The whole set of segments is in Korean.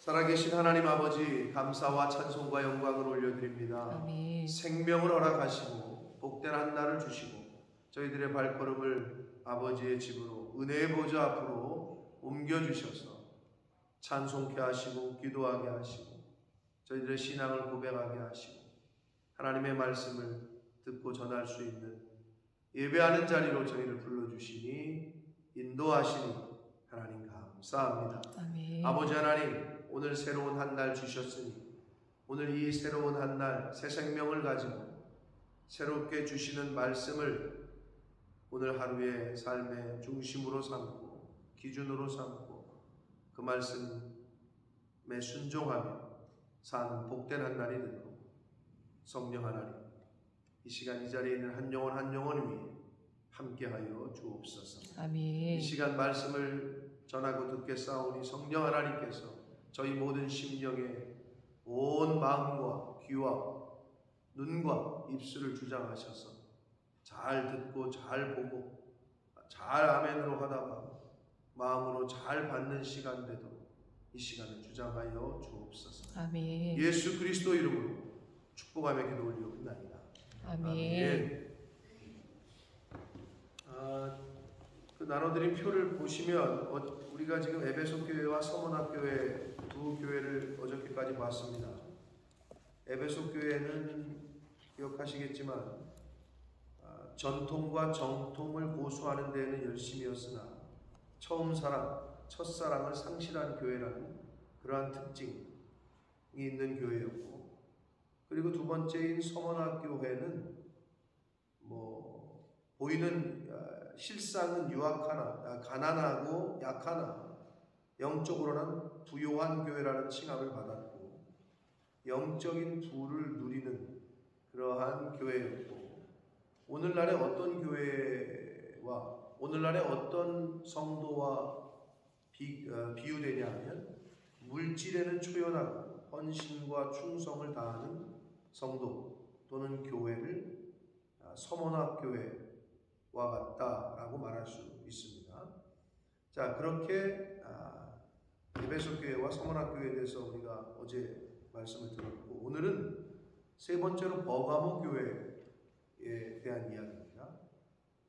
살아계신 하나님 아버지, 감사와 찬송과 영광을 올려드립니다. 아멘. 생명을 허락하시고 복된 한 날을 주시고 저희들의 발걸음을 아버지의 집으로 은혜의 보좌 앞으로 옮겨주셔서 찬송케 하시고 기도하게 하시고 저희들의 신앙을 고백하게 하시고 하나님의 말씀을 듣고 전할 수 있는 예배하는 자리로 저희를 불러주시니 인도하시니 하나님 감사합니다. 아멘. 아버지 하나님, 오늘 새로운 한 날 주셨으니 오늘 이 새로운 한 날 새 생명을 가지고 새롭게 주시는 말씀을 오늘 하루의 삶의 중심으로 삼고 기준으로 삼고 그 말씀에 순종하며 사는 복된 한 날이 되도록 성령 하나님, 이 시간 이 자리에 있는 한 영혼 한 영혼 위에 함께하여 주옵소서. 아멘. 이 시간 말씀을 전하고 듣겠사오니 성령 하나님께서 저희 모든 심령에 온 마음과 귀와 눈과 입술을 주장하셔서 잘 듣고 잘 보고 잘 아멘으로 하다가 마음으로 잘 받는 시간 되도록 이 시간을 주장하여 주옵소서. 아멘. 예수 그리스도 이름으로 축복하며 기도 올리옵나이다. 아멘. 그 나눠드린 표를 보시면 우리가 지금 에베소 교회와 서문학 교회 두 교회를 어저께까지 봤습니다. 에베소 교회는 기억하시겠지만 전통과 정통을 고수하는 데에는 열심이었으나 처음 사랑, 첫사랑을 상실한 교회라는 그러한 특징이 있는 교회였고, 그리고 두 번째인 서문학 교회는 보이는 실상은 유약하나 가난하고 약하나 영적으로는 부요한 교회라는 칭함을 받았고 영적인 부를 누리는 그러한 교회였고, 오늘날의 어떤 교회와 오늘날의 어떤 성도와 비유되냐 하면 물질에는 초연하고 헌신과 충성을 다하는 성도 또는 교회를 서문학 교회와 같다라고 말할 수 있습니다. 자, 그렇게 에베소 교회와 서문학 교회에 대해서 우리가 어제 말씀을 들었고, 오늘은 세 번째로 버가모 교회에 대한 이야기입니다.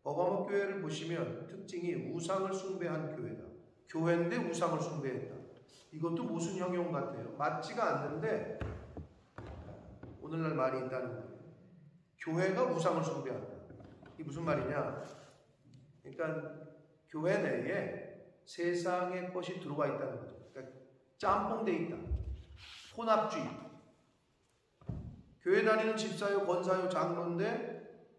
버가모 교회를 보시면 특징이 우상을 숭배한 교회다. 교회인데 우상을 숭배했다. 이것도 무슨 형용 같아요. 맞지가 않는데 오늘날 말이 있다는 거예요. 교회가 우상을 숭배한다. 이게 무슨 말이냐? 그러니까 교회 내에 세상의 것이 들어와 있다는 거죠. 그러니까 짬뽕돼 있다. 혼합주의. 교회 다니는 집사요, 권사요, 장로인데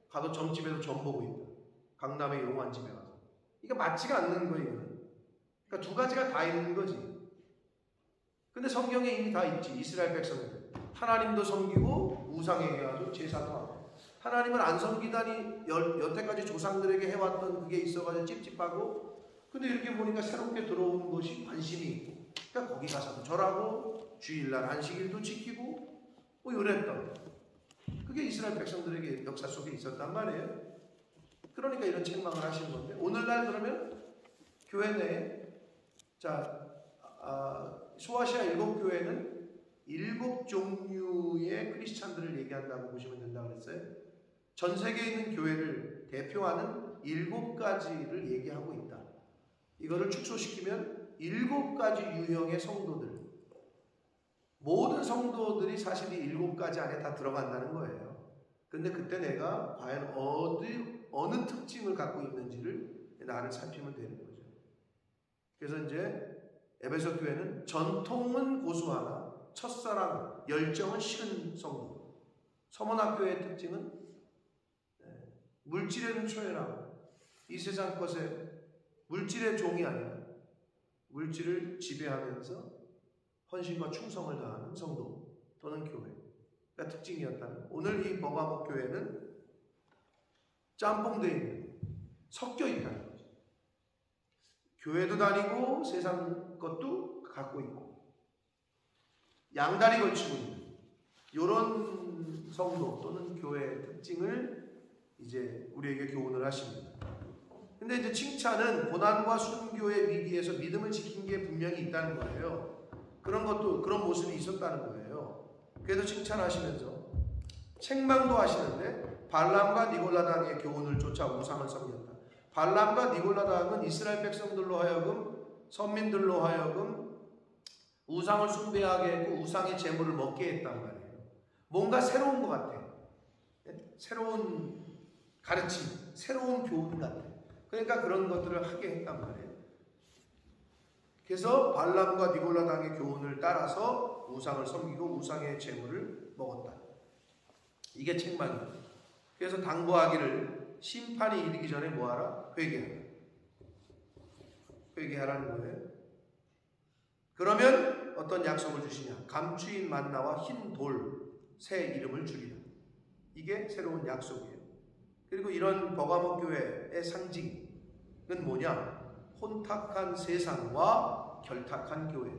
가도 점집에서 점 보고 있다. 강남의 용환집에 가서. 이게 맞지가 않는 거예요. 그러니까 두 가지가 다 있는 거지. 근데 성경에 이미 다 있지. 이스라엘 백성들. 하나님도 섬기고 우상에게 가서 제사도 하고. 하나님을 안 섬기다니 여태까지 조상들에게 해왔던 그게 있어가지고 찝찝하고, 근데 이렇게 보니까 새롭게 들어온 것이 관심이 있고, 그러니까 거기 가서도 절하고 주일날 안식일도 지키고 이랬던, 그게 이스라엘 백성들에게 역사 속에 있었단 말이에요. 그러니까 이런 책망을 하시는 건데, 오늘날 그러면 교회 내에 소아시아 7교회는 7 종류의 크리스찬들을 얘기한다고 보시면 된다고 그랬어요. 전 세계에 있는 교회를 대표하는 7가지를 얘기하고 있다. 이거를 축소시키면 7가지 유형의 성도들, 모든 성도들이 사실 이 7가지 안에 다 들어간다는 거예요. 근데 그때 내가 과연 어느 특징을 갖고 있는지를 나를 살피면 되는 거죠. 그래서 이제 에베소 교회는 전통은 고수하나 첫사랑, 열정은 싫은 성도. 서문학 교회의 특징은 물질에는 초연하고 이 세상 것에 물질의 종이 아니라 물질을 지배하면서 헌신과 충성을 다하는 성도 또는 교회가 특징이었다면, 오늘 이 버가모 교회는 짬뽕되어 있는, 섞여 있다는 거죠. 교회도 다니고 세상 것도 갖고 있고 양다리 걸치고 있는 이런 성도 또는 교회의 특징을 이제 우리에게 교훈을 하십니다. 근데 이제 칭찬은 고난과 순교의 위기에서 믿음을 지킨 게 분명히 있다는 거예요. 그런 것도 그런 모습이 있었다는 거예요. 그래도 칭찬하시면서 책망도 하시는데 발람과 니골라당의 교훈을 쫓아 우상을 섬겼다. 발람과 니골라당은 이스라엘 백성들로 하여금 선민들로 하여금 우상을 숭배하게 했고 우상의 제물을 먹게 했단 말이에요. 뭔가 새로운 것 같아. 새로운 가르침, 새로운 교훈 같아. 그러니까 그런 것들을 하게 했단 말이에요. 그래서 발람과 니골라당의 교훈을 따라서 우상을 섬기고 우상의 제물을 먹었다. 이게 책망이에요. 그래서 당부하기를 심판이 이르기 전에 뭐하라? 회개하라. 회개하라는 거예요. 그러면 어떤 약속을 주시냐? 감추인 만나와 흰 돌 새 이름을 주리라. 이게 새로운 약속이에요. 그리고 이런 버가모 교회의 상징은 뭐냐? 혼탁한 세상과 결탁한 교회.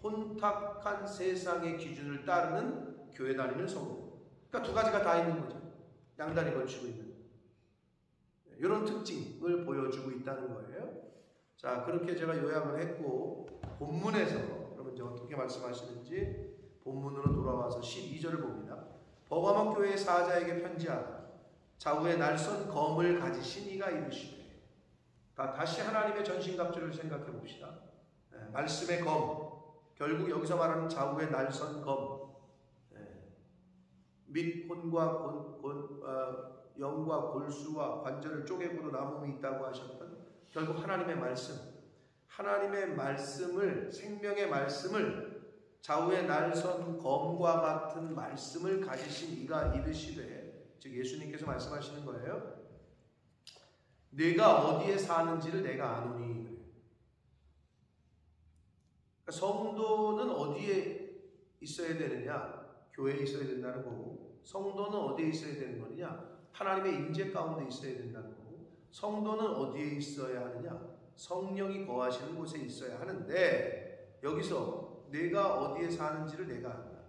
혼탁한 세상의 기준을 따르는 교회 다니는 성도. 그러니까 두 가지가 다 있는 거죠. 양다리 걸치고 있는. 이런 특징을 보여주고 있다는 거예요. 자, 그렇게 제가 요약을 했고 본문에서 그러면 이제 어떻게 말씀하시는지 본문으로 돌아와서 12절을 봅니다. 버가모 교회의 사자에게 편지하라. 좌우에 날선 검을 가지신 이가 이르시되. 다시 하나님의 전신갑주를 생각해 봅시다. 말씀의 검, 결국 여기서 말하는 좌우에 날선 검, 및 영과 골수와 관절을 쪼개고도 남음이 있다고 하셨던 결국 하나님의 말씀, 하나님의 말씀을, 생명의 말씀을 좌우에 날선 검과 같은 말씀을 가지신 이가 이르시되, 즉 예수님께서 말씀하시는 거예요. 내가 어디에 사는지를 내가 아노니. 그러니까 성도는 어디에 있어야 되느냐? 교회에 있어야 된다는 거고, 성도는 어디에 있어야 되는 거느냐? 하나님의 임재 가운데 있어야 된다는 거고, 성도는 어디에 있어야 하느냐? 성령이 거하시는 곳에 있어야 하는데, 여기서 내가 어디에 사는지를 내가 안다.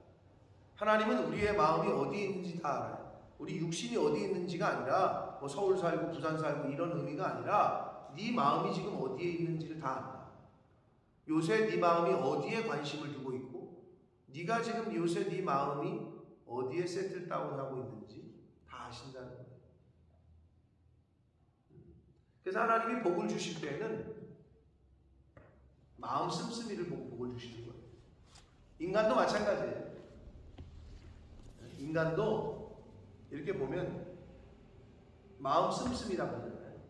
하나님은 우리의 마음이 어디에 있는지 다 알아요. 우리 육신이 어디에 있는지가 아니라 뭐 서울 살고 부산 살고 이런 의미가 아니라 네 마음이 지금 어디에 있는지를 다 안다. 요새 네 마음이 어디에 관심을 두고 있고 네가 지금 요새 네 마음이 어디에 세틀 다운하고 있는지 다 아신다는 거예요. 그래서 하나님이 복을 주실 때는 마음 씀씀이를 보고 복을 주시는 거예요. 인간도 마찬가지예요. 인간도 이렇게 보면 마음 씀씀이라고 하잖아요.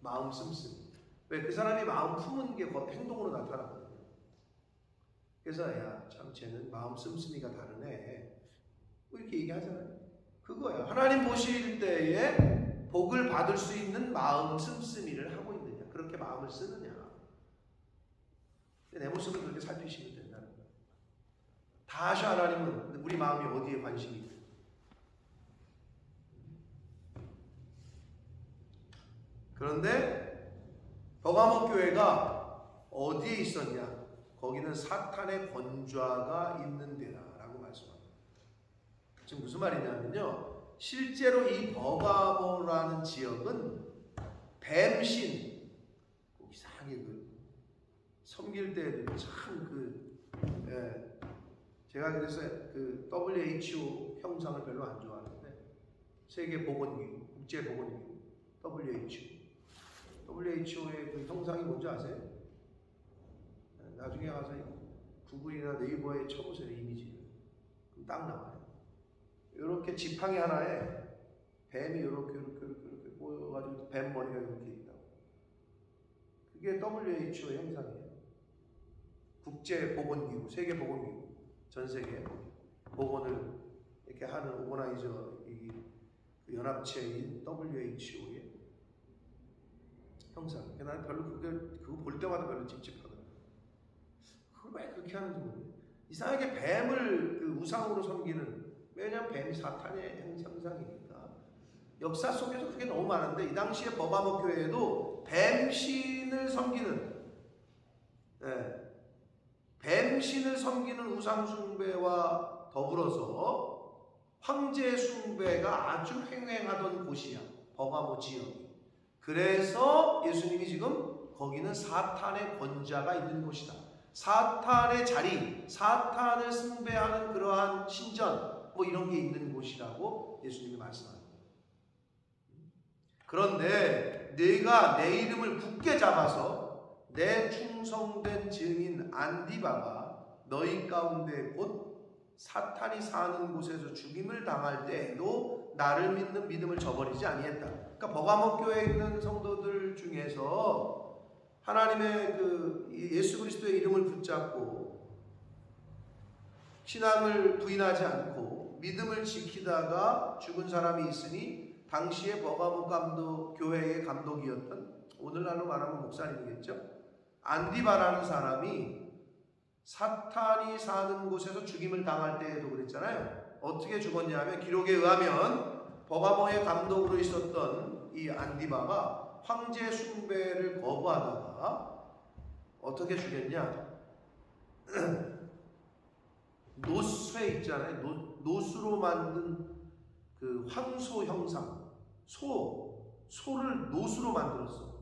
마음 씀씀. 왜? 그 사람이 마음 품은 게 행동으로 나타나거든요. 그래서 야, 참 쟤는 마음 씀씀이가 다르네. 뭐 이렇게 얘기하잖아요. 그거예요. 하나님 보실 때에 복을 받을 수 있는 마음 씀씀이를 하고 있느냐, 그렇게 마음을 쓰느냐. 내 모습을 그렇게 살피시면 된다는 거예요. 다시 하나님은 우리 마음이 어디에 관심이 있어요. 그런데 버가모 교회가 어디에 있었냐? 거기는 사탄의 권좌가 있는 데라라고 말씀합니다. 지금 무슨 말이냐면요, 실제로 이 버가모라는 지역은 뱀신, 이상하게 섬길 때도 참 제가 그래서 그 WHO 형상을 별로 안 좋아하는데, 세계보건기구, 국제보건기구, WHO의 그 형상이 뭔지 아세요? 나중에 가서 구글이나 네이버에 쳐보세요. 이미지. 그럼 딱 나와요. 이렇게 지팡이 하나에 뱀이 이렇게 보여가지고 뱀 머리가 이렇게 있다고. 그게 WHO의 형상이에요. 국제보건기구, 세계보건기구, 전 세계 보건을 이렇게 하는 오거나이저, 그 연합체인 WHO의 형상. 나는 별로 그거 볼 때마다 별로 찝찝하더라고요. 그걸 왜 그렇게 하는지 모르겠어요. 이상하게 뱀을 그 우상으로 섬기는, 왜냐하면 뱀이 사탄의 형상이니까. 역사 속에서 그게 너무 많은데, 이 당시에 버가모 교회에도 뱀신을 섬기는, 뱀신을 섬기는 우상 숭배와 더불어서 황제 숭배가 아주 횡행하던 곳이야, 버가모 지역이. 그래서 예수님이 지금 거기는 사탄의 권좌가 있는 곳이다, 사탄의 자리, 사탄을 숭배하는 그러한 신전 뭐 이런 게 있는 곳이라고 예수님이 말씀합니다. 그런데 내가 내 이름을 굳게 잡아서 내 충성된 증인 안디바가 너희 가운데 곧 사탄이 사는 곳에서 죽임을 당할 때에도 나를 믿는 믿음을 저버리지 아니했다. 그러니까 버가모 교회에 있는 성도들 중에서 하나님의 그 예수 그리스도의 이름을 붙잡고 신앙을 부인하지 않고 믿음을 지키다가 죽은 사람이 있으니 당시에 버가모 교회의 감독이었던, 오늘날로 말하면 목사님이겠죠, 안디바라는 사람이 사탄이 사는 곳에서 죽임을 당할 때에도 그랬잖아요. 어떻게 죽었냐면 기록에 의하면 버가모의 감독으로 있었던 이 안디바가 황제 숭배를 거부하다가 어떻게 죽였냐? 노쇠 있잖아요. 노수로 만든 그 황소 형상, 소를 노수로 만들었어.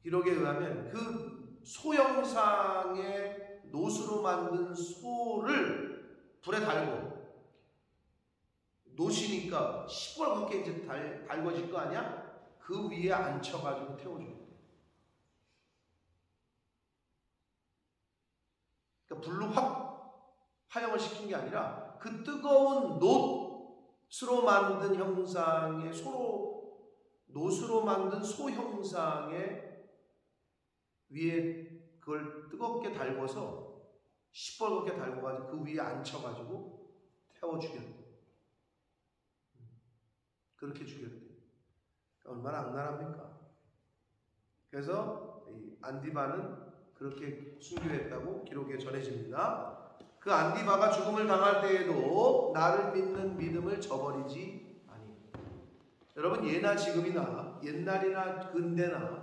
기록에 의하면 그 소형상의 노수로 만든 소를 불에 달고, 노시니까 시뻘겋게 이제 달궈질 거 아니야? 그 위에 앉혀가지고 태워줍니다. 그러니까 불로 확 화형을 시킨 게 아니라 그 뜨거운 노수로 만든 형상의 노수로 만든 소 형상의 위에 그걸 뜨겁게 달궈서 시뻘겋게 달궈가지고 그 위에 앉혀가지고 태워 죽였대. 그렇게 죽였대. 얼마나 악랄합니까? 그래서 이 안디바는 그렇게 순교했다고 기록에 전해집니다. 그 안디바가 죽음을 당할 때에도 나를 믿는 믿음을 저버리지 아니. 여러분, 예나 지금이나 옛날이나 근대나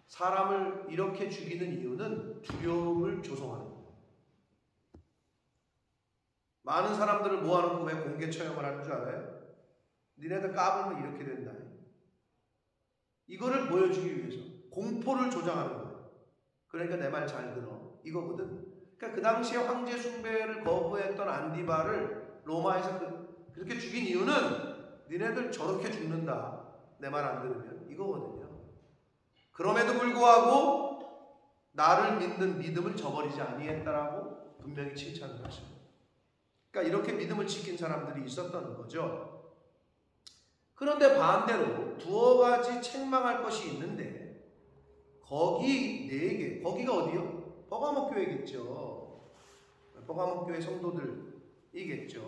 사람을 이렇게 죽이는 이유는 두려움을 조성하는 거예요. 많은 사람들을 모아놓고 왜 공개 처형을 하는 줄 알아요? 니네들 까불면 이렇게 된다. 이거를 보여주기 위해서 공포를 조장하는 거예요. 그러니까 내 말 잘 들어. 이거거든. 그러니까 그 당시에 황제 숭배를 거부했던 안디바를 로마에서 그렇게 죽인 이유는 니네들 저렇게 죽는다, 내 말 안 들으면, 이거거든요. 그럼에도 불구하고 나를 믿는 믿음을 저버리지 아니했다라고 분명히 칭찬을 하십니다. 그러니까 이렇게 믿음을 지킨 사람들이 있었던 거죠. 그런데 반대로 두어 가지 책망할 것이 있는데, 거기 4개, 거기가 어디요? 버가모 교회겠죠. 버가모 교회 성도들이겠죠.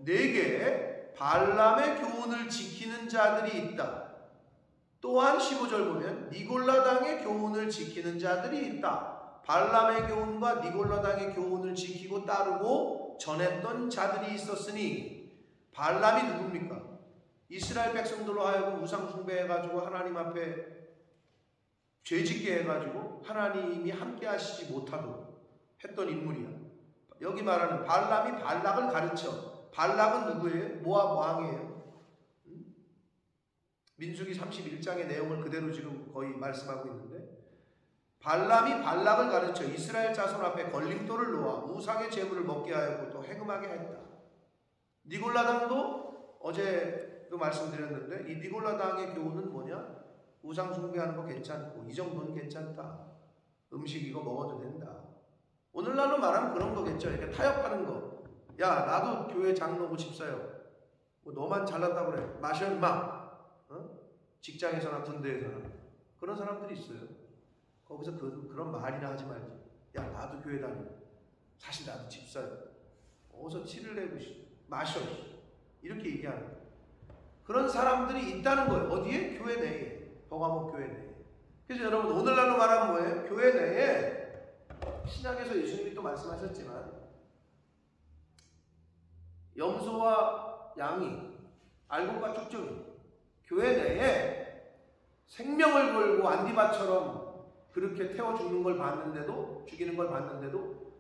4개, 발람의 교훈을 지키는 자들이 있다. 또한 15절 보면 니골라당의 교훈을 지키는 자들이 있다. 발람의 교훈과 니골라당의 교훈을 지키고 따르고 전했던 자들이 있었으니, 발람이 누굽니까? 이스라엘 백성들로 하여금 우상 숭배해가지고 하나님 앞에 죄짓게 해가지고 하나님이 함께 하시지 못하도록 했던 인물이야. 여기 말하는 발람이 발락을 가르쳐. 발락은 누구예요? 모압 왕이에요. 민수기 31장의 내용을 그대로 지금 거의 말씀하고 있는데, 발람이 발락을 가르쳐 이스라엘 자손 앞에 걸림돌을 놓아 우상의 제물을 먹게 하였고 또 해금하게 했다. 니골라당도 어제도 말씀드렸는데, 이 니골라당의 교훈은 뭐냐? 우상 숭배하는 거 괜찮고 이 정도는 괜찮다. 음식 이거 먹어도 된다. 오늘날로 말하면 그런 거겠죠. 이렇게 타협하는 거. 야, 나도 교회 장로고 집사요. 뭐 너만 잘났다고 그래. 마셔 임마. 직장에서나 군대에서나 그런 사람들이 있어요. 거기서 그런 말이나 하지 말지. 야, 나도 교회 다녀. 사실 나도 집사요. 어서 티를 내고 마셔. 이렇게 얘기하는 거예요. 그런 사람들이 있다는 거예요. 어디에? 교회 내에. 버가모 교회 내에. 그래서 여러분, 오늘날로 말하면 뭐예요? 교회 내에 신약에서 예수님이 또 말씀하셨지만 염소와 양이, 알곡과 쪽정이 교회 내에 생명을 걸고 안디바처럼 그렇게 태워 죽는 걸 봤는데도, 죽이는 걸 봤는데도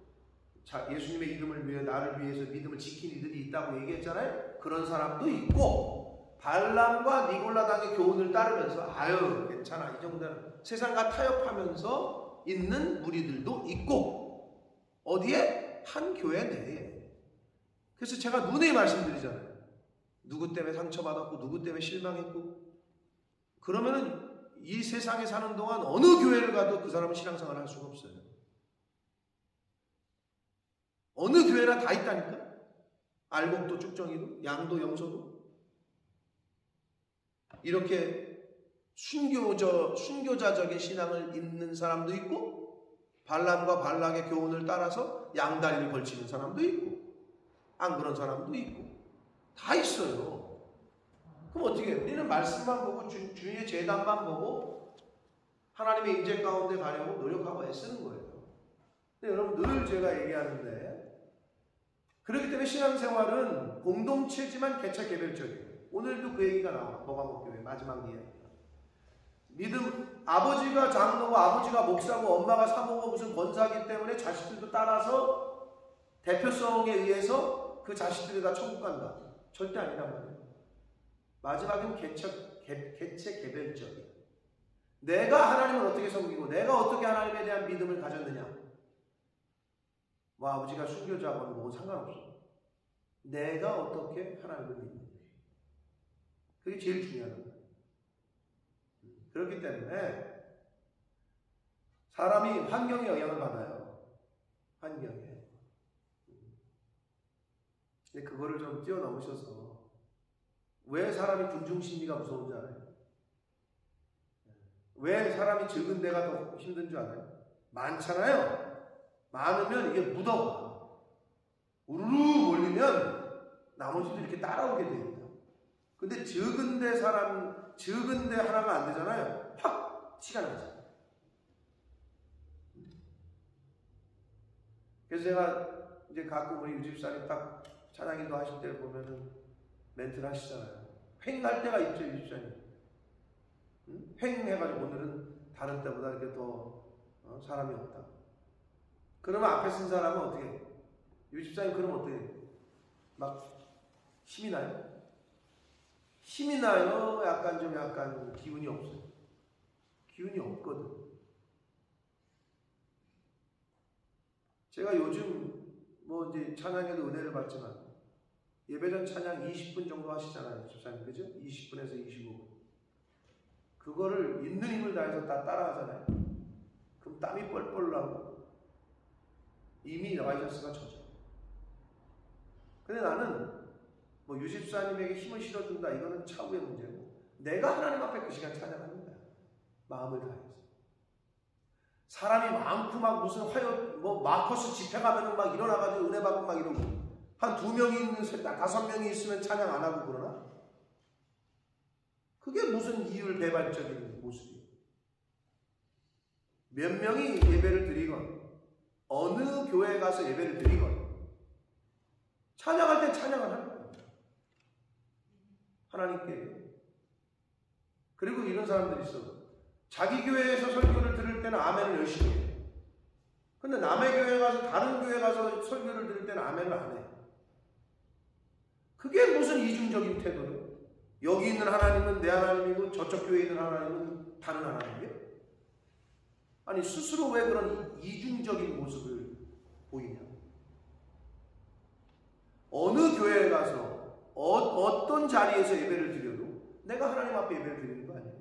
예수님의 이름을 위해, 나를 위해서 믿음을 지킨 이들이 있다고 얘기했잖아요. 그런 사람도 있고, 발람과 니골라당의 교훈을 따르면서 아유 괜찮아, 이 정도는 세상과 타협하면서 있는 무리들도 있고 어디에? 한 교회 내에. 그래서 제가 누누이 말씀드리잖아요. 누구 때문에 상처받았고 누구 때문에 실망했고 그러면은 이 세상에 사는 동안 어느 교회를 가도 그 사람은 신앙생활을 할 수가 없어요. 어느 교회나 다 있다니까. 알곡도 쭉정이도 양도 염소도 이렇게 순교자적인 신앙을 잇는 사람도 있고 발람과 발락의 교훈을 따라서 양다리를 걸치는 사람도 있고 안 그런 사람도 있고 다 있어요. 그럼 어떻게 해요? 우리는 말씀만 보고 주님의 재단만 보고 하나님의 인재 가운데 가려고 노력하고 애쓰는 거예요. 근데 여러분 늘 제가 얘기하는데 그렇기 때문에 신앙생활은 공동체지만 개체 개별적이에요. 오늘도 그 얘기가 나와. 버가목교회 마지막 이야기. 믿음, 아버지가 장로고 아버지가 목사고 엄마가 사모고 무슨 권사기 때문에 자식들도 따라서 대표성에 의해서 그 자식들이 다 천국 간다. 절대 아니란 말이에요. 마지막은 개체 개별적이에요. 내가 하나님을 어떻게 섬기고 내가 어떻게 하나님에 대한 믿음을 가졌느냐. 뭐 아버지가 순교자건 뭐건 상관없어. 내가 어떻게 하나님을 믿는지. 그게 제일 중요한 거예요. 그렇기 때문에 사람이 환경에 영향을 받아요. 환경에. 근데 그거를 좀 뛰어넘으셔서 왜 사람이 군중심리가 무서운 줄 알아요? 왜 사람이 적은 데가 더 힘든 줄 알아요? 많잖아요. 많으면 이게 묻어가. 우르르 몰리면 나머지도 이렇게 따라오게 됩니다. 근데 적은 데 하나가 안 되잖아요. 확 티가 나죠. 그래서 제가 이제 가끔 우리 유집사님 딱 찬양인도 하실 때 보면은 멘트를 하시잖아요. 횡할 때가 있죠, 유집사님. 횡해가지고 오늘은 다른 때보다 이렇게 더 사람이 없다. 그러면 앞에 쓴 사람은 어떻게 해요? 유집사님 그러면 어떻게 해요? 막 힘이 나요? 힘이 나요? 약간 기운이 없어요. 기운이 없거든. 제가 요즘 뭐 이제 찬양에도 은혜를 받지만 예배전 찬양 20분 정도 하시잖아요. 집사님. 그죠? 20분에서 25분. 그거를 있는 힘을 다해서 다 따라하잖아요. 그럼 땀이 뻘뻘 나고 이미 라이저스가 젖어. 근데 나는 뭐 유집사님에게 힘을 실어준다 이거는 차후의 문제고 내가 하나님 앞에 그 시간 찬양하는 거야. 마음을 다해서. 사람이 많고 막 무슨 뭐 마커스 집회 가면은 막 일어나가지고 은혜 받고 막 이러고 한 2명이 있는 셋다 5명이 있으면 찬양 안 하고 그러나? 그게 무슨 이율배반적인 모습이에요. 몇 명이 예배를 드리건 어느 교회에 가서 예배를 드리건 찬양할 때 찬양을 하는 거예요. 하나님께. 그리고 이런 사람들이 있어. 자기 교회에서 설교를 들을 때는 아멘을 열심히 해요. 근데 남의 교회에 가서 다른 교회에 가서 설교를 들을 때는 아멘을 안 해요. 그게 무슨 이중적인 태도예요? 여기 있는 하나님은 내 하나님이고 저쪽 교회에 있는 하나님은 다른 하나님이에요? 아니 스스로 왜 그런 이중적인 모습을 보이냐? 어느 교회에 가서 어떤 자리에서 예배를 드려도 내가 하나님 앞에 예배를 드리는 거 아니에요?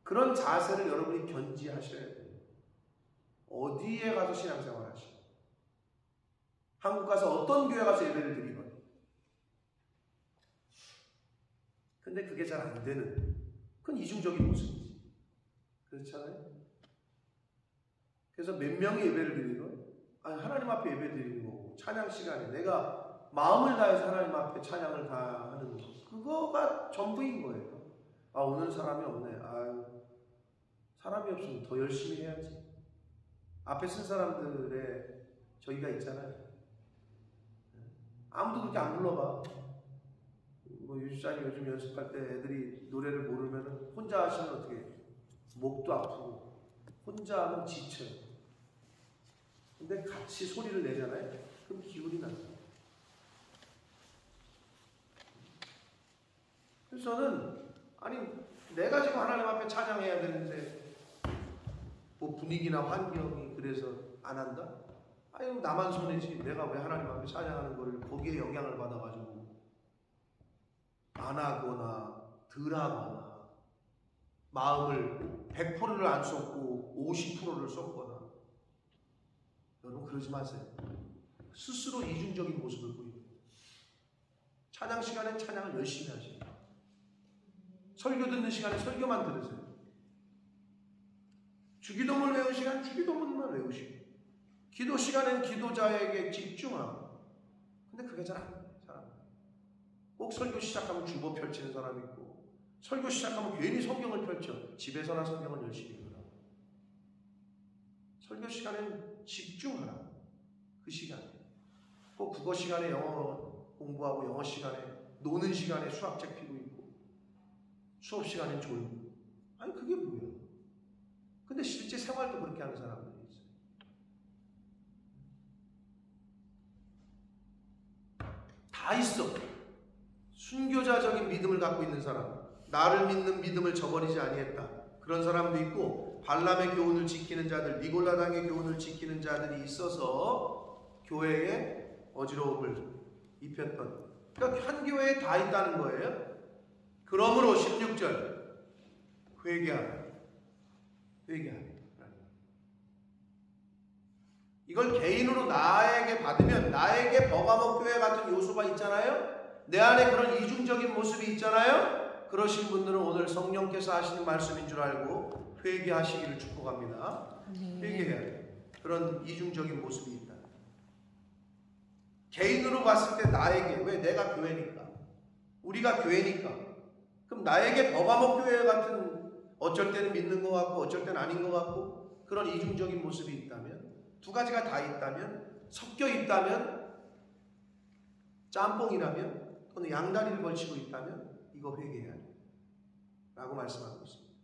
그런 자세를 여러분이 견지하셔야 돼요. 어디에 가서 신앙생활 하시고 한국 가서 어떤 교회 가서 예배를 드리건 근데 그게 잘 안 되는 그건 이중적인 모습이지. 그렇잖아요? 그래서 몇 명이 예배를 드리건 아니 하나님 앞에 예배 드리는 거고 찬양 시간에 내가 마음을 다해서 하나님 앞에 찬양을 다 하는 거 그거가 전부인 거예요. 아 오늘 사람이 없네. 아유 사람이 없으면 더 열심히 해야지. 앞에 쓴 사람들의 저기가 있잖아요. 아무도 그렇게 안 불러봐. 뭐 유지사님 요즘 연습할 때 애들이 노래를 모르면 혼자 하시면 어떻게 해요? 목도 아프고 혼자 하면 지쳐요. 근데 같이 소리를 내잖아요. 그럼 기운이 나요. 그래서 저는 아니 내가 지금 하나님 앞에 찬양해야 되는데 뭐 분위기나 환경이 그래서 안 한다? 아유, 나만 손해지. 내가 왜 하나님 앞에 찬양하는 걸 거기에 영향을 받아가지고 안 하거나 덜 하거나 마음을 100%를 안 쏟고 50%를 쏟거나, 여러분 그러지 마세요. 스스로 이중적인 모습을 보이고, 찬양 시간에 찬양을 열심히 하시고, 설교 듣는 시간에 설교만 들으세요. 주기도문 외우는 시간 주기도문만 외우시고, 기도 시간엔 기도자에게 집중하고. 근데 그게 잘 안 돼요. 꼭 설교 시작하면 주보 펼치는 사람이 있고, 설교 시작하면 괜히 성경을 펼쳐. 집에서나 성경을 열심히 읽으라. 설교 시간엔 집중하라. 그 시간에 꼭 국어 시간에 영어 공부하고, 영어 시간에 노는 시간에 수학책 피고 있고, 수업 시간엔 졸고. 아니 그게 뭐예요? 근데 실제 생활도 그렇게 하는 사람들이 있어요. 다 있어. 순교자적인 믿음을 갖고 있는 사람, 나를 믿는 믿음을 저버리지 아니했다, 그런 사람도 있고, 발람의 교훈을 지키는 자들, 니골라당의 교훈을 지키는 자들이 있어서 교회에 어지러움을 입혔던, 그러니까 한 교회에 다 있다는 거예요. 그러므로 16절 회개하라. 이걸 개인으로 나에게 받으면, 나에게 버가모 교회 같은 요소가 있잖아요. 내 안에 그런 이중적인 모습이 있잖아요. 그러신 분들은 오늘 성령께서 하시는 말씀인 줄 알고 회개하시기를 축복합니다. 회개해야 돼요. 그런 이중적인 모습이 있다. 개인으로 봤을 때 나에게, 왜 내가 교회니까, 우리가 교회니까, 그럼 나에게 버가모 교회 같은, 어쩔 때는 믿는 것 같고 어쩔 때는 아닌 것 같고, 그런 이중적인 모습이 있다면, 두 가지가 다 있다면, 섞여 있다면, 짬뽕이라면, 또는 양다리를 걸치고 있다면 이거 회개해야 돼 라고 말씀하고 있습니다.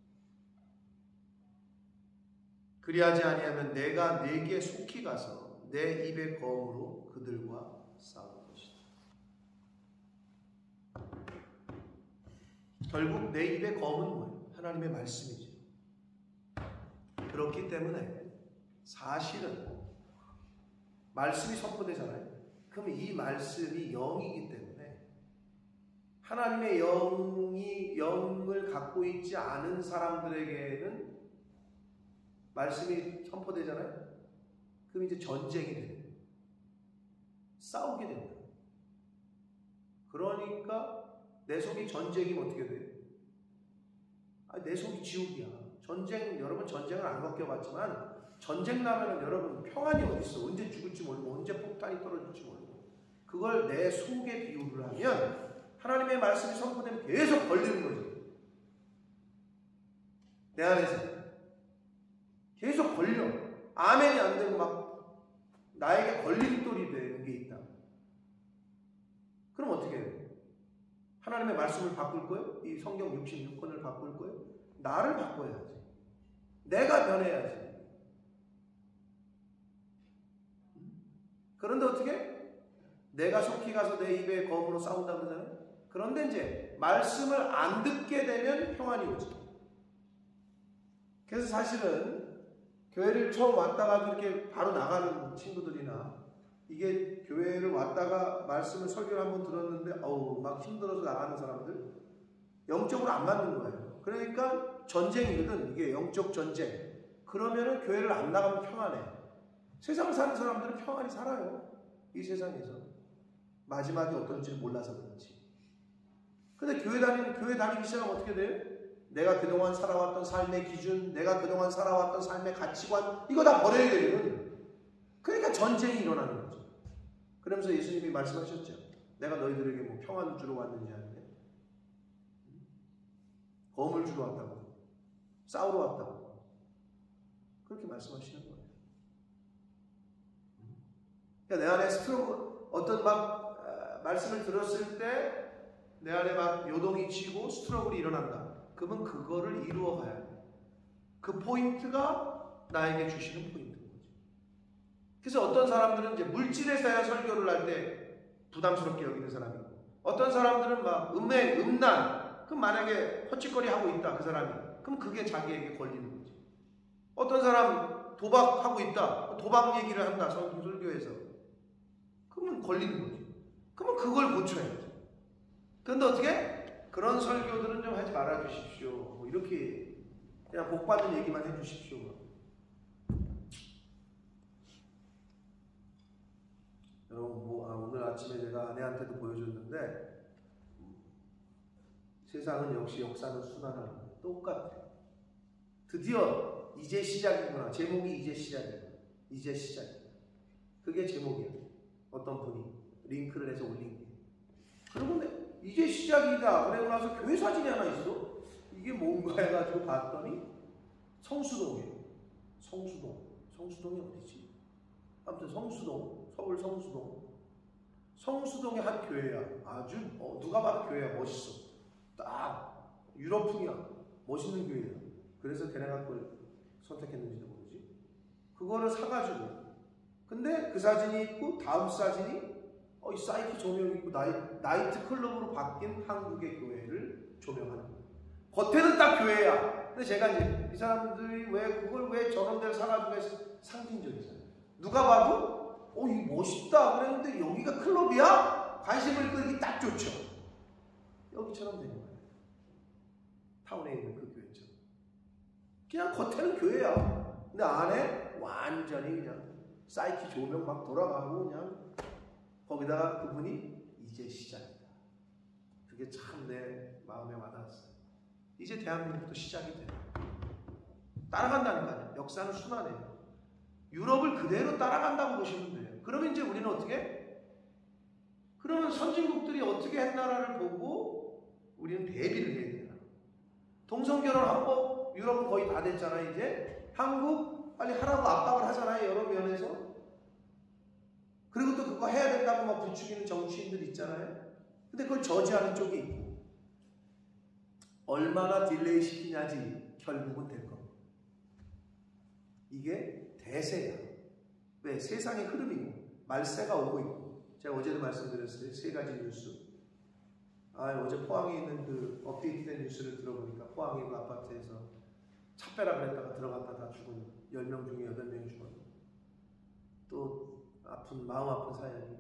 그리하지 아니하면 내가 네게 속히 가서 내 입의 검으로 그들과 싸울 것이다. 결국 내 입의 검은 뭐예요? 하나님의 말씀이죠. 그렇기 때문에 사실은 말씀이 선포되잖아요. 그럼 이 말씀이 영이기 때문에, 하나님의 영을 갖고 있지 않은 사람들에게는 말씀이 선포되잖아요. 그럼 이제 전쟁이 돼요. 싸우게 됩니다. 그러니까 내 속이 전쟁이면 어떻게 돼요? 내 속이 지옥이야. 여러분 전쟁을 안 겪어봤지만, 전쟁 나면은 여러분 평안이 어디 있어? 언제 죽을지 모르고, 언제 폭탄이 떨어질지 모르고. 그걸 내 속에 비유를 하면, 하나님의 말씀이 선포되면 계속 걸리는 거지. 내 안에서 계속 걸려. 아멘이 안 되고 막 나에게 걸림돌이 되는 게 있다. 그럼 어떻게 해요? 하나님의 말씀을 바꿀 거예요? 이 성경 66권을 바꿀 거예요? 나를 바꿔야지. 내가 변해야지. 그런데 어떻게? 내가 속히 가서 내 입에 검으로 싸운다 그러잖아요. 그런데 이제 말씀을 안 듣게 되면 평안이 오지. 그래서 사실은 교회를 처음 왔다가 그렇게 바로 나가는 친구들이나, 이게 교회를 왔다가 말씀을 설교를 한번 들었는데 막 힘들어서 나가는 사람들, 영적으로 안 맞는 거예요. 그러니까 전쟁이거든. 이게 영적 전쟁. 그러면은 교회를 안 나가면 평안해. 세상 사는 사람들은 평안히 살아요. 이 세상에서. 마지막이 어떤지 몰라서 그렇지. 근데 교회 다니기 시작하면 어떻게 돼요? 내가 그동안 살아왔던 삶의 기준, 내가 그동안 살아왔던 삶의 가치관, 이거 다 버려야 되거든. 그러니까 전쟁이 일어나는 거죠. 그러면서 예수님이 말씀하셨죠. 내가 너희들에게 뭐 평안을 주러 왔느냐 하는데, 검을 주러 왔다고, 싸우러 왔다고, 그렇게 말씀하시는 거예요. 그러니까 내 안에 스트로크, 어떤 말씀을 들었을 때 내 안에 요동이 치고 스트러글이 일어난다. 그러면 그거를 이루어 가야 돼. 그 포인트가 나에게 주시는 포인트인 거지. 그래서 어떤 사람들은 이제 물질에서야 설교를 할 때 부담스럽게 여기는 사람이 있고, 어떤 사람들은 음란, 그럼 만약에 헛짓거리 하고 있다 그 사람이, 그럼 그게 자기에게 걸리는 거지. 어떤 사람 도박하고 있다. 도박 얘기를 한다. 설교에서. 그러면 걸리는 거지. 그러면 그걸 고쳐야지. 그런데 어떻게? 그런 설교들은 좀 하지 말아 주십시오. 뭐 이렇게 그냥 복 받는 얘기만 해 주십시오. 여러분, 오늘 아침에 제가 아내한테도 보여줬는데, 세상은 역시 역사는 순환하는 거예요. 똑같아. 드디어 이제 시작이구나. 제목이 이제 시작이야. 이제 시작이야. 그게 제목이야. 어떤 분이 링크를 해서 올린 게. 그러고 이제 시작이다. 그러고 나서 교회 사진이 하나 있어. 이게 뭔가 해가지고 봤더니 성수동이에요. 성수동이 어디지? 아무튼 성수동, 서울 성수동의 한 교회야. 아주 누가 봐도 교회야. 멋있어. 딱 유럽풍이야. 멋있는 교회야. 그래서 걔네가 그걸 선택했는지도 모르지. 그거를 사가지고, 근데 그 사진이 있고 다음 사진이 이 사이키 조명이 있고 나이트 클럽으로 바뀐 한국의 교회를 조명하는 거야. 겉에는 딱 교회야. 근데 제가 이제 이 사람들이 왜 저런 데를 사가지고 상징적이잖아요. 누가 봐도 이거 멋있다 그랬는데 여기가 클럽이야? 관심을 끌기 딱 좋죠. 여기처럼 되는 거예요. 타운에 있는 그 교회처럼. 그냥 겉에는 교회야. 근데 안에 완전히 그냥 사이키 조명 막 돌아가고 그냥 거기다가 그분이 이제 시작이다. 그게 참 내 마음에 와닿았어요. 이제 대한민국도 시작이 돼요. 따라간다니까요. 역사는 순환해요. 유럽을 그대로 따라간다고 보시면 돼요. 그러면 이제 우리는 어떻게? 그러면 선진국들이 어떻게 했나라를 보고 우리는 대비를 해야 돼요. 동성결혼하고 유럽은 거의 다 됐잖아요. 이제 한국 빨리 하라고 압박을 하잖아요. 여러 면에서. 그리고 또 그거 해야 된다고 막 부추기는 정치인들 있잖아요. 근데 그걸 저지하는 쪽이 있고. 얼마나 딜레이 시키냐지 결국은 될 겁니다. 이게 대세야. 왜? 세상의 흐름이고 말세가 오고 있고. 제가 어제도 말씀드렸어요. 3가지 뉴스. 어제 포항에 있는 그 업데이트된 뉴스를 들어보니까 포항의 그 아파트에서 차 빼라 그랬다가 들어갔다 다 죽은 10명 중에 8명이 죽었고, 또 마음 아픈 사연이,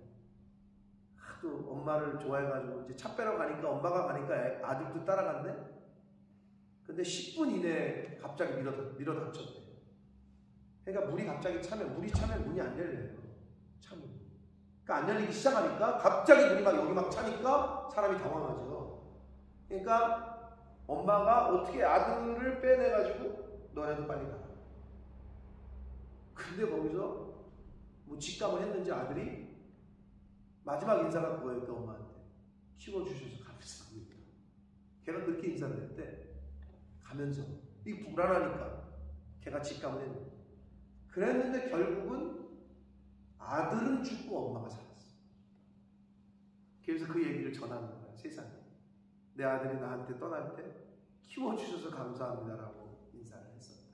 하도 엄마를 좋아해가지고 이제 차 빼러 가니까 엄마가 가니까 아들도 따라갔네. 근데 10분 이내에 갑자기 밀어 닥쳤대. 그러니까 물이 갑자기 차면 문이 안 열려요. 차문. 그러니까 안 열리기 시작하니까 갑자기 물이 막 여기 막 차니까 사람이 당황하죠. 그러니까 엄마가 어떻게 아들을 빼내가지고 너네도 빨리 가라. 근데 거기서 뭐 직감을 했는지 아들이 마지막 인사가 그거였대. 엄마한테 키워주셔서 감사합니다. 걔가 그렇게 인사를 했대. 가면서 이게 불안하니까 걔가 직감을 했는데, 그랬는데 결국은 아들은 죽고 엄마가 살았어. 그래서 그 얘기를 전하는 거야. 세상에 내 아들이 나한테 떠날 때 키워주셔서 감사합니다라고 인사를 했었다.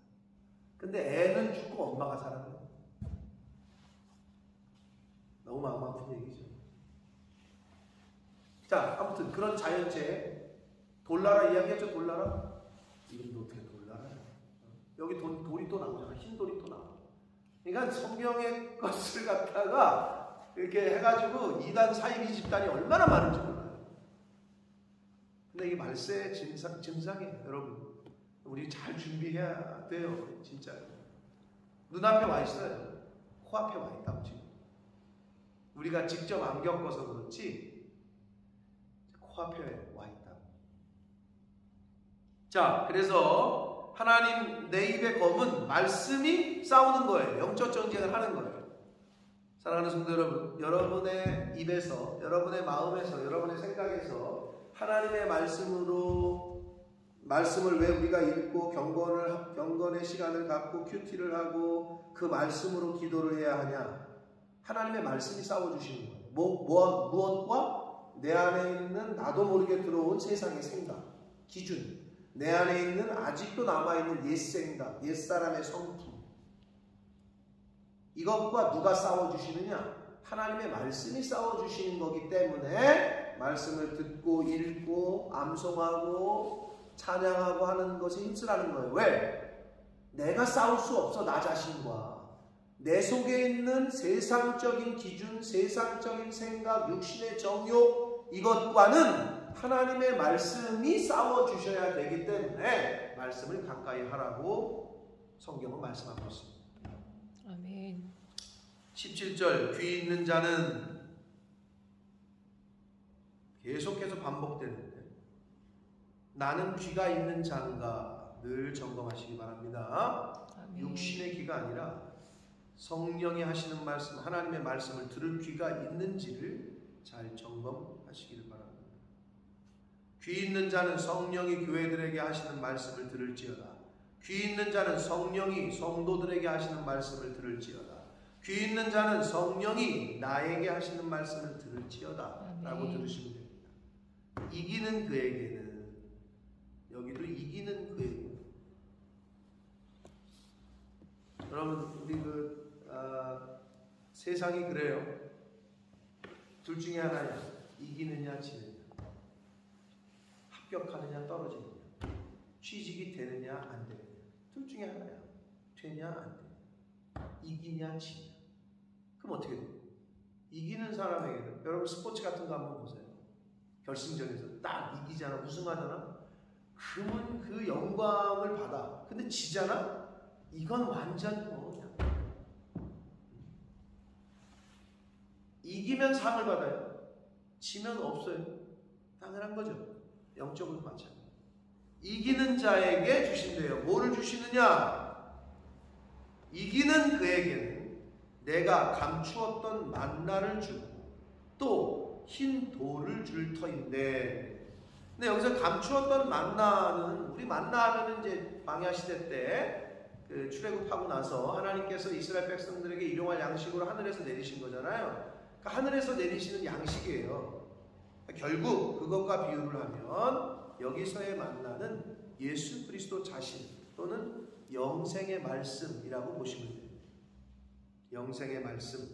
근데 애는 죽고 엄마가 살았네. 너무 마음 아픈 얘기죠. 자, 아무튼 그런 자연재해, 돌나라 이야기했죠. 돌나라. 이름도 어떻게 돌나라야. 여기 돌이 또 나오잖아. 흰 돌이 또 나와. 그러니까 성경의 것을 갖다가 이렇게 해가지고 이단 사이비 집단이 얼마나 많은지 몰라요. 근데 이게 말세의 증상이에요. 여러분, 우리 잘 준비해야 돼요. 진짜 눈앞에 와 있어요. 코앞에 와 있다고. 지금 우리가 직접 안 겪어서 그렇지 코앞에 와 있다. 자, 그래서 하나님 내 입의 검은 말씀이 싸우는 거예요. 영적 전쟁을 하는 거예요. 사랑하는 성도 여러분, 여러분의 입에서, 여러분의 마음에서, 여러분의 생각에서 하나님의 말씀을 왜 우리가 읽고 경건의 시간을 갖고 큐티를 하고 그 말씀으로 기도를 해야 하냐? 하나님의 말씀이 싸워주시는 거예요. 무엇과? 내 안에 있는 나도 모르게 들어온 세상의 생각, 기준, 내 안에 있는 아직도 남아있는 옛생각, 옛사람의 성품, 이것과 누가 싸워주시느냐? 하나님의 말씀이 싸워주시는 거기 때문에 말씀을 듣고 읽고 암송하고 찬양하고 하는 것에 힘쓰라는 거예요. 왜? 내가 싸울 수 없어. 나 자신과 내 속에 있는 세상적인 기준, 세상적인 생각, 육신의 정욕, 이것과는 하나님의 말씀이 싸워주셔야 되기 때문에 말씀을 가까이 하라고 성경은 말씀하고 있습니다. 아멘. 17절 귀 있는 자는 계속해서 반복되는데 나는 귀가 있는 자인가 늘 점검하시기 바랍니다. 아멘. 육신의 귀가 아니라 성령이 하시는 말씀, 하나님의 말씀을 들을 귀가 있는지를 잘 점검하시기를 바랍니다. 귀 있는 자는 성령이 교회들에게 하시는 말씀을 들을지어다. 귀 있는 자는 성령이 성도들에게 하시는 말씀을 들을지어다. 귀 있는 자는 성령이 나에게 하시는 말씀을 들을지어다 라고 들으시면 됩니다. 이기는 그에게는, 여기도 이기는 그에게는, 여러분 우리 세상이 그래요. 둘 중에 하나야. 이기느냐 지느냐, 합격하느냐 떨어지느냐, 취직이 되느냐 안 되느냐. 둘 중에 하나야. 되냐 안 되냐, 이기냐 지냐. 그럼 어떻게 돼요? 이기는 사람에게는, 여러분 스포츠 같은 거 한번 보세요. 결승전에서 딱 이기잖아, 우승하잖아. 그러면 그 영광을 받아. 근데 지잖아? 이건 완전 그냥 이기면 상을 받아요. 지면 없어요. 당연한 거죠. 영적으로 마찬가지. 이기는 자에게 주신대요. 뭐를 주시느냐? 이기는 그에게는 내가 감추었던 만나를 주고 또 흰 돌을 줄 터인데, 근데 여기서 감추었던 만나는, 우리 만나는 이제 광야 시대 때 그 출애굽하고 나서 하나님께서 이스라엘 백성들에게 일용할 양식으로 하늘에서 내리신 거잖아요. 그러니까 하늘에서 내리시는 양식이에요. 그러니까 결국 그것과 비유를 하면 여기서의 만나는 예수 그리스도 자신 또는 영생의 말씀이라고 보시면 됩니다. 영생의 말씀을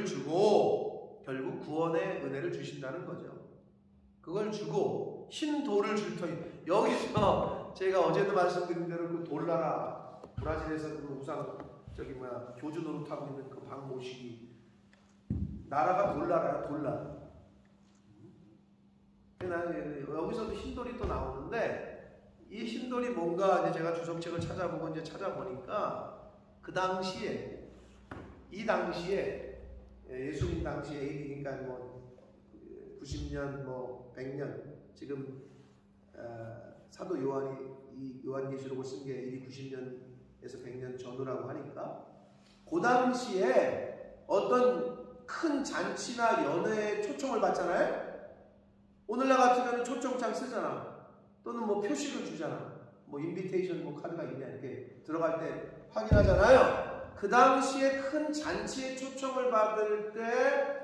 주고 결국 구원의 은혜를 주신다는 거죠. 그걸 주고 흰 돌을 줄 터인, 여기서 제가 어제도 말씀드린 대로 그 돌나라, 브라질에서 그 우상 교주 노릇하고 있는 그 박모식이, 나라가 돌나라야, 돌나라. 여기서도 흰돌이 또 나오는데, 이 흰돌이 뭔가 이제 제가 주석책을 찾아보고 이제 찾아보니까 그 당시에, 이 당시에 예수님 당시에, 그러니까 뭐 90년 뭐 100년, 지금 사도 요한이 이 요한계시록을 쓴 게 AD 90년에서 100년 전후라고 하니까, 그 당시에 어떤 큰 잔치나 연회에 초청을 받잖아요. 오늘날 같으면 초청장 쓰잖아. 또는 뭐 표식을 주잖아. 뭐 인비테이션 뭐 카드가 있냐 이렇게 들어갈 때 확인하잖아요. 그 당시에 큰 잔치에 초청을 받을 때,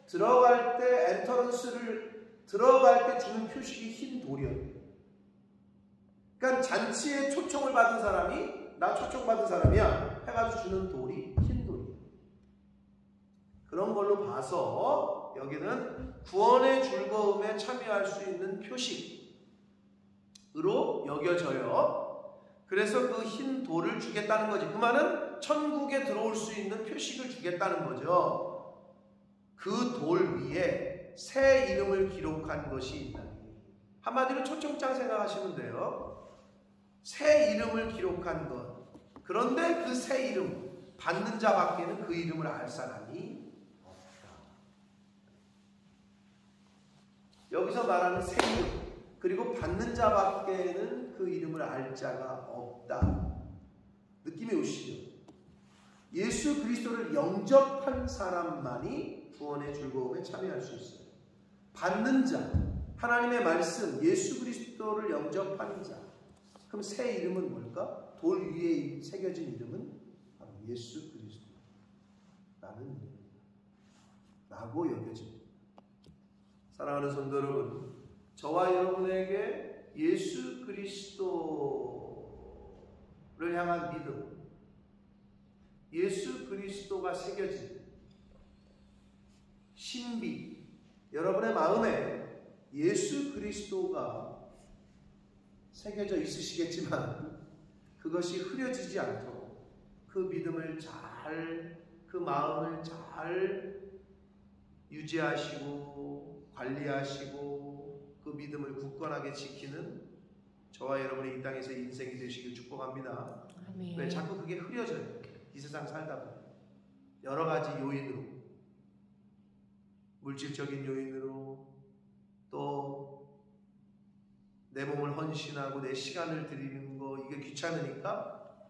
들어갈 때, 엔터런스를 들어갈 때 주는 표식이 흰 돌이었대요. 그러니까 잔치에 초청을 받은 사람이, 나 초청받은 사람이야 해가지고 주는 돌이 흰 돌이에요. 그런 걸로 봐서 여기는 구원의 즐거움에 참여할 수 있는 표식으로 여겨져요. 그래서 그 흰 돌을 주겠다는 거지. 그 말은 천국에 들어올 수 있는 표식을 주겠다는 거죠. 그 돌 위에 새 이름을 기록한 것이 있다니. 한마디로 초청장 생각하시면 돼요. 새 이름을 기록한 것. 그런데 그 새 이름, 받는 자밖에는 그 이름을 알 사람이 없다. 여기서 말하는 새 이름, 그리고 받는 자밖에는 그 이름을 알 자가 없다. 느낌이 오시죠? 예수 그리스도를 영접한 사람만이 구원의 즐거움에 참여할 수 있어요. 받는 자, 하나님의 말씀, 예수 그리스도를 영접하는 자. 그럼 새 이름은 뭘까? 돌 위에 새겨진 이름은 바로 예수 그리스도라는 이름이다 라고 여겨집니다. 사랑하는 성도 여러분, 저와 여러분에게 예수 그리스도를 향한 믿음, 예수 그리스도가 새겨진 신비, 여러분의 마음에 예수 그리스도가 새겨져 있으시겠지만 그것이 흐려지지 않도록 그 믿음을 그 마음을 잘 유지하시고 관리하시고 그 믿음을 굳건하게 지키는 저와 여러분의 이 땅에서 인생이 되시길 축복합니다. 아멘. 왜 자꾸 그게 흐려져요? 이 세상 살다 보면 여러 가지 요인으로, 물질적인 요인으로, 또 내 몸을 헌신하고 내 시간을 드리는 거 이게 귀찮으니까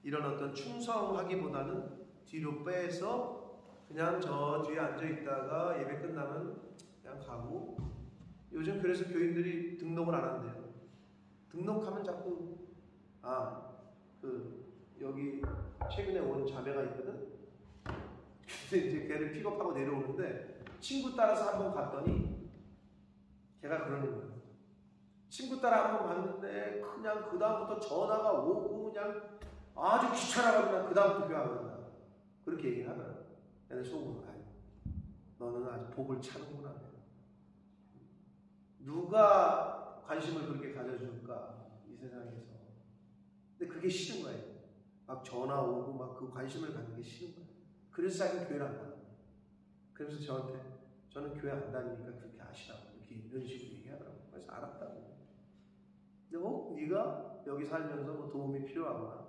이런 어떤 충성하기보다는 뒤로 빼서 그냥 저 뒤에 앉아 있다가 예배 끝나면 그냥 가고, 요즘 그래서 교인들이 등록을 안 한대요. 등록하면 자꾸 여기 최근에 온 자매가 있거든. 근데 이제 걔를 픽업하고 내려오는데 친구 따라서 한번 갔더니 걔가 그러는 거예요. 친구 따라 한번 갔는데 그냥 그 다음부터 전화가 오고 그냥 아주 귀찮아가지고 그냥 그 다음부터 교회 안 간다. 그렇게 얘기를 하더라고요. 걔는 속으로 너는 아주 복을 차는구나. 누가 관심을 그렇게 가져줄까 이 세상에서. 근데 그게 싫은 거예요. 막 전화 오고 막 그 관심을 갖는 게 싫은 거예요. 그래서 자기는 교회를 안 가요. 그래서 저는 교회 안 다니니까 그렇게 아시라고 이런 식으로 얘기하더라고요. 그래서 알았다고. 근데 네가 여기 살면서 뭐 도움이 필요하거나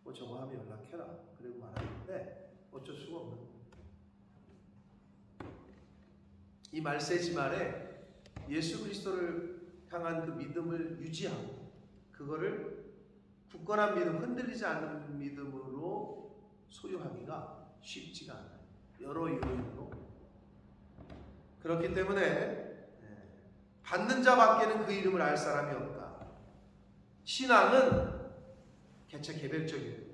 뭐 저거 하면 연락해라. 그리고 말하는데 어쩔 수가 없는 거예요. 이 말세지 말에 예수 그리스도를 향한 그 믿음을 유지하고 그거를 굳건한 믿음, 흔들리지 않는 믿음으로 소유하기가 쉽지가 않아요. 여러 요인으로. 그렇기 때문에 받는 자밖에는 그 이름을 알 사람이 없다. 신앙은 개체 개별적이에요.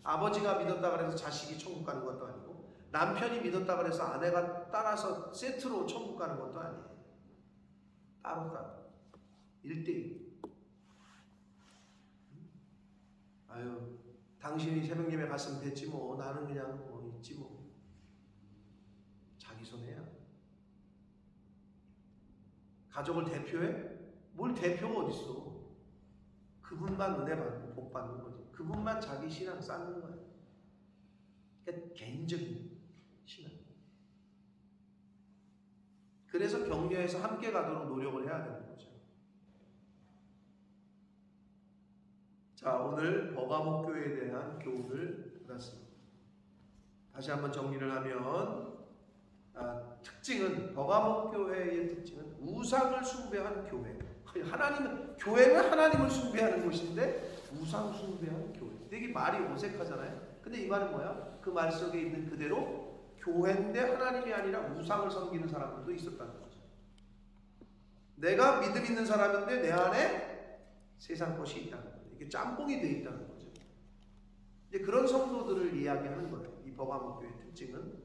아버지가 믿었다 그래서 자식이 천국 가는 것도 아니고, 남편이 믿었다 그래서 아내가 따라서 세트로 천국 가는 것도 아니에요. 따로 1대1. 아유, 당신이 새벽 예배 갔으면 됐지 뭐, 나는 그냥 뭐 있지 뭐. 자기 손해야. 가족을 대표해? 뭘 대표가 어딨어. 그분만 은혜 받고 복 받는 거지. 그분만 자기 신앙 쌓는 거야. 그러니까 개인적인 신앙. 그래서 격려해서 함께 가도록 노력을 해야 되는 거죠. 자, 오늘 버가모 교회에 대한 교훈을 받았습니다. 다시 한번 정리를 하면 특징은, 버가모 교회의 특징은 우상을 숭배한 교회. 교회는 하나님을 숭배하는 곳인데 우상 숭배하는 교회. 되게 말이 어색하잖아요. 근데 이 말은 뭐야? 그 말 속에 있는 그대로 교회인데 하나님이 아니라 우상을 섬기는 사람들도 있었다는 거죠. 내가 믿음 있는 사람인데 내 안에 세상 것이 있다는 거죠. 이게 짬뽕이 되어 있다는 거죠. 이제 그런 성도들을 이야기하는 거예요. 이 버가모 교회의 특징은.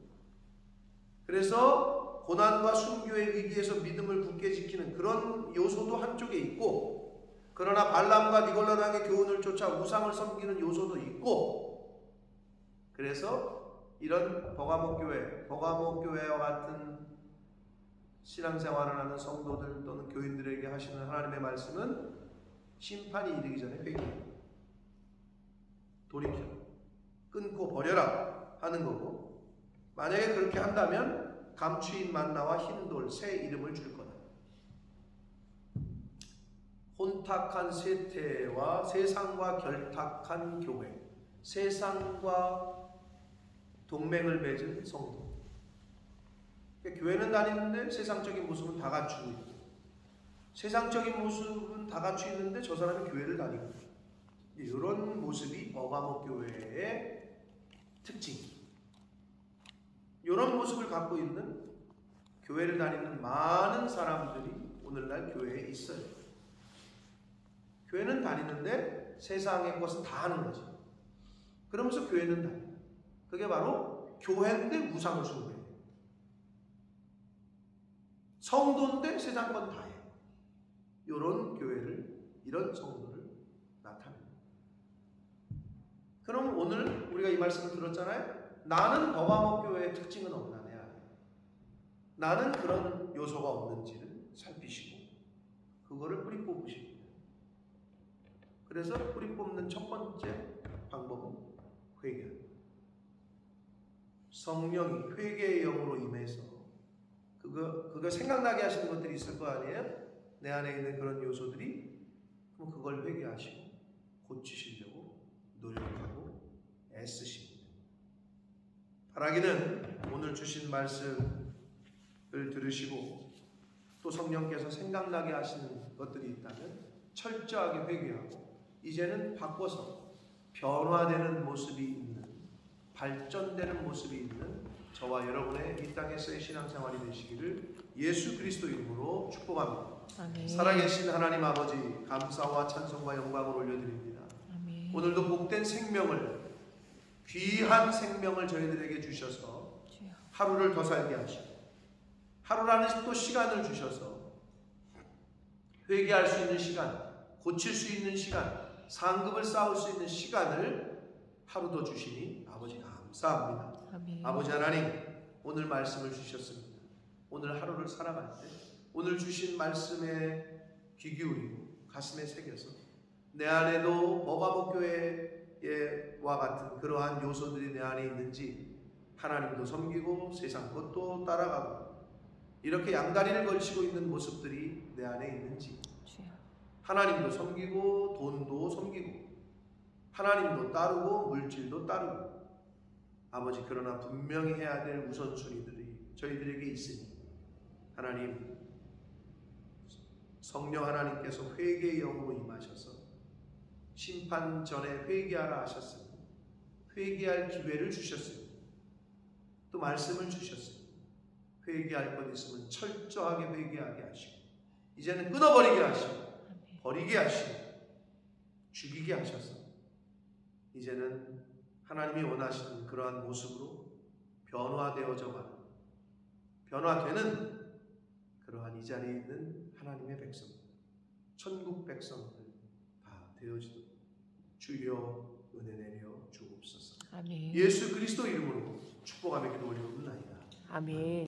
그래서 고난과 순교의 위기에서 믿음을 굳게 지키는 그런 요소도 한쪽에 있고, 그러나 발람과 니골라당의 교훈을 쫓아 우상을 섬기는 요소도 있고, 그래서 이런 버가모 교회와 같은 신앙생활을 하는 성도들 또는 교인들에게 하시는 하나님의 말씀은 심판이 이르기 전에 회개해. 돌이켜. 끊고 버려라 하는 거고, 만약에 그렇게 한다면 감추인 만나와 흰돌 새 이름을 줄 거다. 혼탁한 세태와 세상과 결탁한 교회, 세상과 동맹을 맺은 성도. 그러니까 교회는 다니는데 세상적인 모습은 다 갖추고 있고, 세상적인 모습은 다 갖추고 있는데 저 사람이 교회를 다니고 있고, 이런 모습이 버가모 교회의 특징입니다. 이런 모습을 갖고 있는 교회를 다니는 많은 사람들이 오늘날 교회에 있어요. 교회는 다니는데 세상의 것은 다 하는 거죠. 그러면서 교회는 다녀요. 그게 바로 교회인데 우상을 숭배해요. 성도인데 세상 건 다 해요. 이런 교회를, 이런 성도를 나타냅니다. 그럼 오늘 우리가 이 말씀을 들었잖아요. 나는 버가모 교회의 특징은 없나 내 안에. 나는 그런 요소가 없는지를 살피시고 그거를 뿌리 뽑으시고, 그래서 뿌리 뽑는 첫 번째 방법은 회개. 성령이 회개의 영으로 임해서 그거 생각나게 하시는 것들이 있을 거 아니에요? 내 안에 있는 그런 요소들이. 그럼 그걸 회개하시고 고치시려고 노력하고 애쓰십니다. 바라기는 오늘 주신 말씀을 들으시고 또 성령께서 생각나게 하시는 것들이 있다면 철저하게 회개하고 이제는 바꿔서 변화되는 모습이 있는, 발전되는 모습이 있는 저와 여러분의 이 땅에서의 신앙생활이 되시기를 예수 그리스도 이름으로 축복합니다. 아멘. 살아계신 하나님 아버지, 감사와 찬송과 영광을 올려드립니다. 아멘. 오늘도 복된 생명을, 귀한 생명을 저희들에게 주셔서 주여. 하루를 더 살게 하시고 하루라는 또 시간을 주셔서 회개할 수 있는 시간, 고칠 수 있는 시간, 상급을 쌓을 수 있는 시간을 하루 더 주시니 아버지 감사합니다. 아멘. 아버지 하나님, 오늘 말씀을 주셨습니다. 오늘 하루를 살아갈 때 오늘 주신 말씀에 귀 기울이고 가슴에 새겨서 내 안에도 버가목교회와 같은 그러한 요소들이 내 안에 있는지 하나님도 섬기고 세상 것도 따라가고 이렇게 양다리를 걸치고 있는 모습들이 내 안에 있는지, 주여. 하나님도 섬기고 돈도 섬기고 하나님도 따르고 물질도 따르고 아버지, 그러나 분명히 해야 될 우선순위들이 저희들에게 있으니 하나님, 성령 하나님께서 회개의 영으로 임하셔서 심판 전에 회개하라 하셨으니 회개할 기회를 주셨습니다. 또 말씀을 주셨습니다. 회개할 것 있으면 철저하게 회개하게 하시고 이제는 끊어버리게 하시고 아멘. 버리게 하시고 죽이게 하셔서 이제는 하나님이 원하시는 그러한 모습으로 변화되어져가는, 변화되는 그러한 이 자리에 있는 하나님의 백성들, 천국 백성들 다 되어지도록 주여 은혜 내려 주옵소서. 아멘. 예수 그리스도 이름으로 축복하며 기도 올리옵나이다. 아멘.